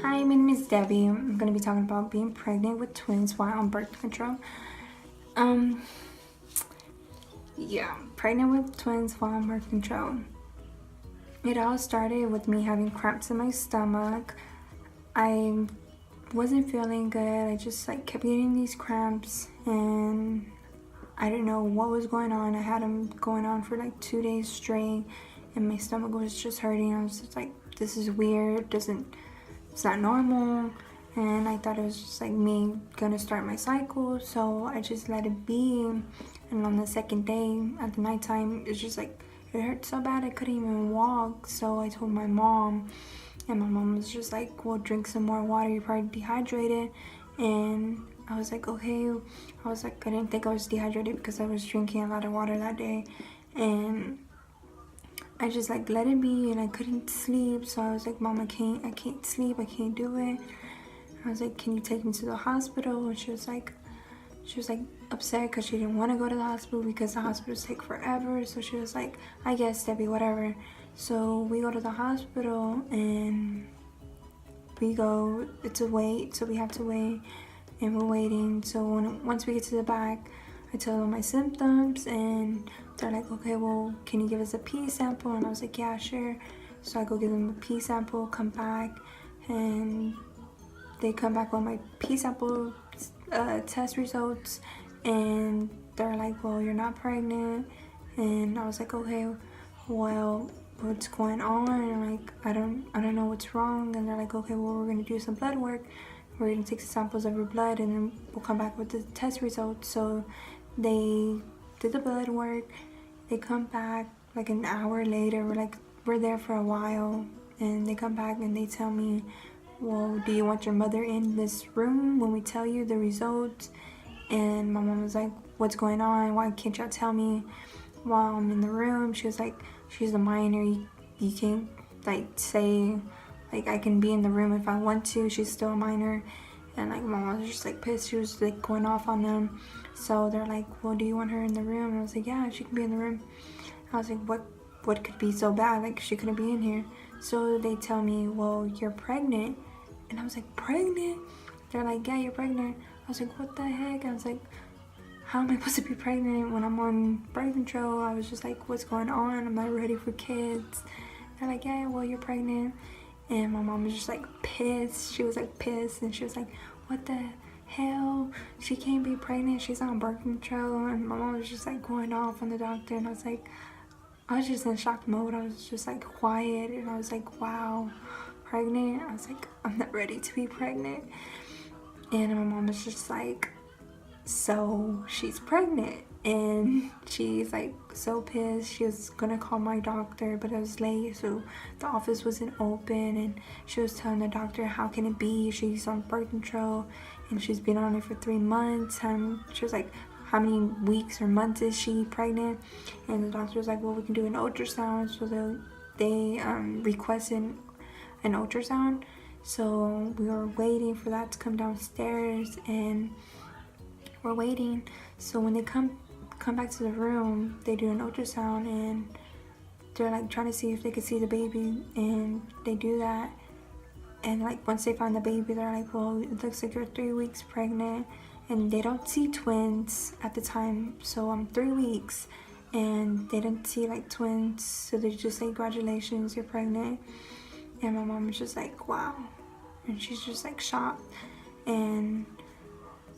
Hi, my name is Debbie. I'm going to be talking about being pregnant with twins while on birth control. Um, yeah, pregnant with twins while on birth control. It all started with me having cramps in my stomach. I wasn't feeling good. I just kept getting these cramps and I didn't know what was going on. I had them going on for 2 days straight and my stomach was just hurting. I was just like, this is weird. It's not normal. And I thought it was just me gonna start my cycle, so I just let it be. And on the second day at the nighttime, it's just it hurt so bad I couldn't even walk. So I told my mom, and my mom was just like, well, drink some more water, you're probably dehydrated. And I was like, okay. I was like, I didn't think I was dehydrated because I was drinking a lot of water that day. And I just let it be, and I couldn't sleep. So I was like, Mom, I can't sleep, I can't do it. I was like, can you take me to the hospital? And she was like upset because she didn't want to go to the hospital because the hospitals take forever. So she was like, I guess, Debbie, whatever. So we go to the hospital and it's a wait, so we have to wait, and we're waiting. So once we get to the back, I tell them my symptoms, and they're like, okay, well, can you give us a pee sample? And I was like, yeah, sure. So I go give them a pee sample, come back, and they come back with my pee sample test results, and they're like, well, you're not pregnant. And I was like, okay, well, what's going on? And I don't know what's wrong. And they're like, okay, well, we're gonna do some blood work. We're gonna take some samples of your blood, and then we'll come back with the test results. So they did the blood work. They come back an hour later. We're there for a while, and they come back and they tell me, well, do you want your mother in this room when we tell you the results? And my mom was like, what's going on? Why can't y'all tell me while I'm in the room? She was like, she's a minor. You can't say I can be in the room if I want to. She's still a minor. And my mom was just pissed. She was going off on them. So they're like, well, do you want her in the room? And I was like, yeah, she can be in the room. I was like, what could be so bad? She couldn't be in here. So they tell me, well, you're pregnant. And I was like, pregnant? They're like, yeah, you're pregnant. I was like, what the heck? I was like, how am I supposed to be pregnant when I'm on birth control? I was just like, what's going on? I'm not ready for kids. They're like, yeah, well, you're pregnant. And my mom was just pissed. She was pissed, and she was like, what the hell? She can't be pregnant. She's on birth control. And my mom was just going off on the doctor, and I was just in shock mode. I was just quiet, and I was like, wow, pregnant? I was like, I'm not ready to be pregnant. And my mom was just like, so she's pregnant. And she's so pissed. She was gonna call my doctor, but it was late, so the office wasn't open. And she was telling the doctor, how can it be? She's on birth control and she's been on it for 3 months. And she was like, how many weeks or months is she pregnant? And the doctor was like, well, we can do an ultrasound. So they requested an ultrasound. So we were waiting for that to come downstairs, and we're waiting. So when they come back to the room, they do an ultrasound, and they're trying to see if they could see the baby, and they do that. And once they find the baby, they're like, well, it looks like you're 3 weeks pregnant. And they don't see twins at the time, so I'm 3 weeks, and they didn't see twins, so they just say, congratulations, you're pregnant. And my mom was just like, wow. And she's just shocked. And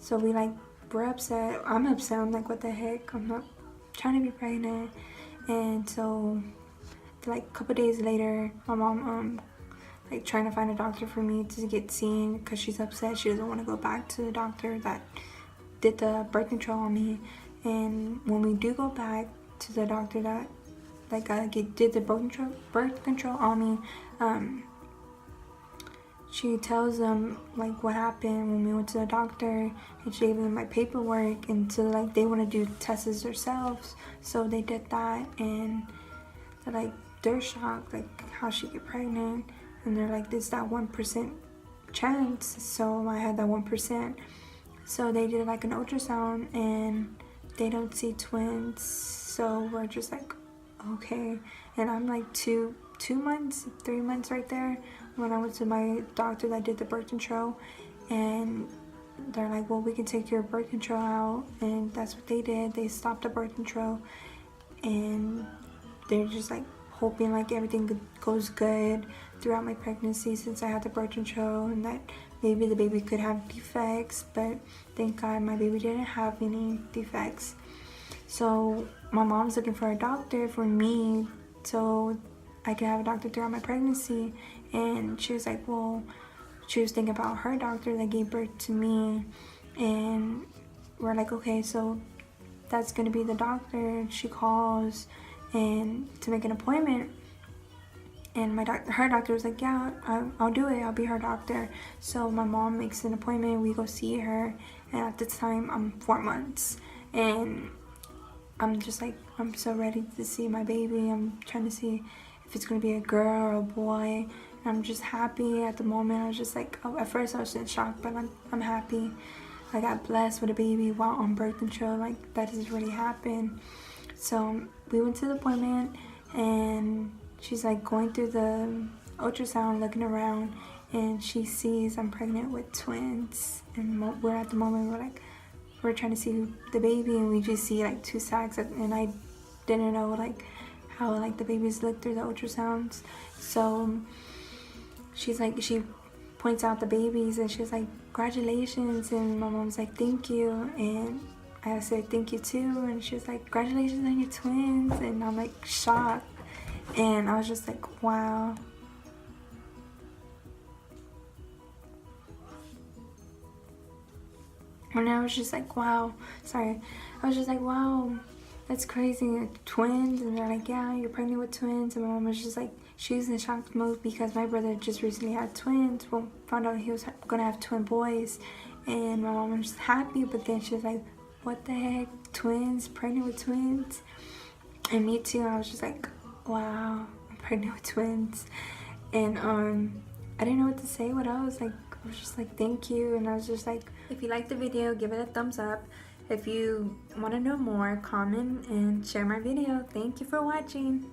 so we're upset. I'm upset. I'm like, what the heck? I'm not trying to be pregnant. And so a couple days later, my mom trying to find a doctor for me to get seen because she's upset. She doesn't want to go back to the doctor that did the birth control on me. And when we do go back to the doctor that did the birth control on me, she tells them what happened when we went to the doctor, and she gave them my paperwork. And so they want to do tests themselves, so they did that, and they're shocked how she get pregnant. And they're like, there's that 1% chance. So I had that 1%. So they did an ultrasound, and they don't see twins. So we're just okay. And I'm 2 2 months, 3 months right there, when I went to my doctor that did the birth control, and they're like, well, we can take your birth control out, and that's what they did. They stopped the birth control, and they're just like hoping like everything goes good throughout my pregnancy, since I had the birth control, and that maybe the baby could have defects, but thank God my baby didn't have any defects. So my mom's looking for a doctor for me so I could have a doctor throughout my pregnancy, and she was like, well, she was thinking about her doctor that gave birth to me, and we're like, okay, so that's gonna be the doctor. She calls and to make an appointment, and her doctor was like, yeah, I'll do it, I'll be her doctor. So my mom makes an appointment, we go see her, and at the time I'm 4 months, and I'm just like, I'm so ready to see my baby. I'm trying to see if it's gonna be a girl or a boy, and I'm just happy at the moment. I was just like, oh, at first I was in shock, but I'm happy. I got blessed with a baby while on birth control. Like, that has really happened. So we went to the appointment, and she's like going through the ultrasound, looking around, and she sees I'm pregnant with twins. And we're at the moment, we're trying to see the baby, and we just see like 2 sacs, and I didn't know like how like the babies look through the ultrasounds. So she's like, she points out the babies, and she's like, congratulations, and my mom's like, thank you, and I said thank you too, and she was like, congratulations on your twins, and I'm like shocked, and I was just like, wow. And I was just like, wow, sorry, I was just like, wow, that's crazy, twins. And they're like, yeah, you're pregnant with twins. And my mom was just like, she was in shock mode because my brother just recently had twins. Well, found out he was gonna have twin boys, and my mom was just happy, but then she was like, what the heck, twins, pregnant with twins? And me too. I was just like, wow, I'm pregnant with twins. And I didn't know what to say. What else? Like, I was just like, thank you. And I was just like, if you liked the video, give it a thumbs up. If you want to know more, comment and share my video. Thank you for watching.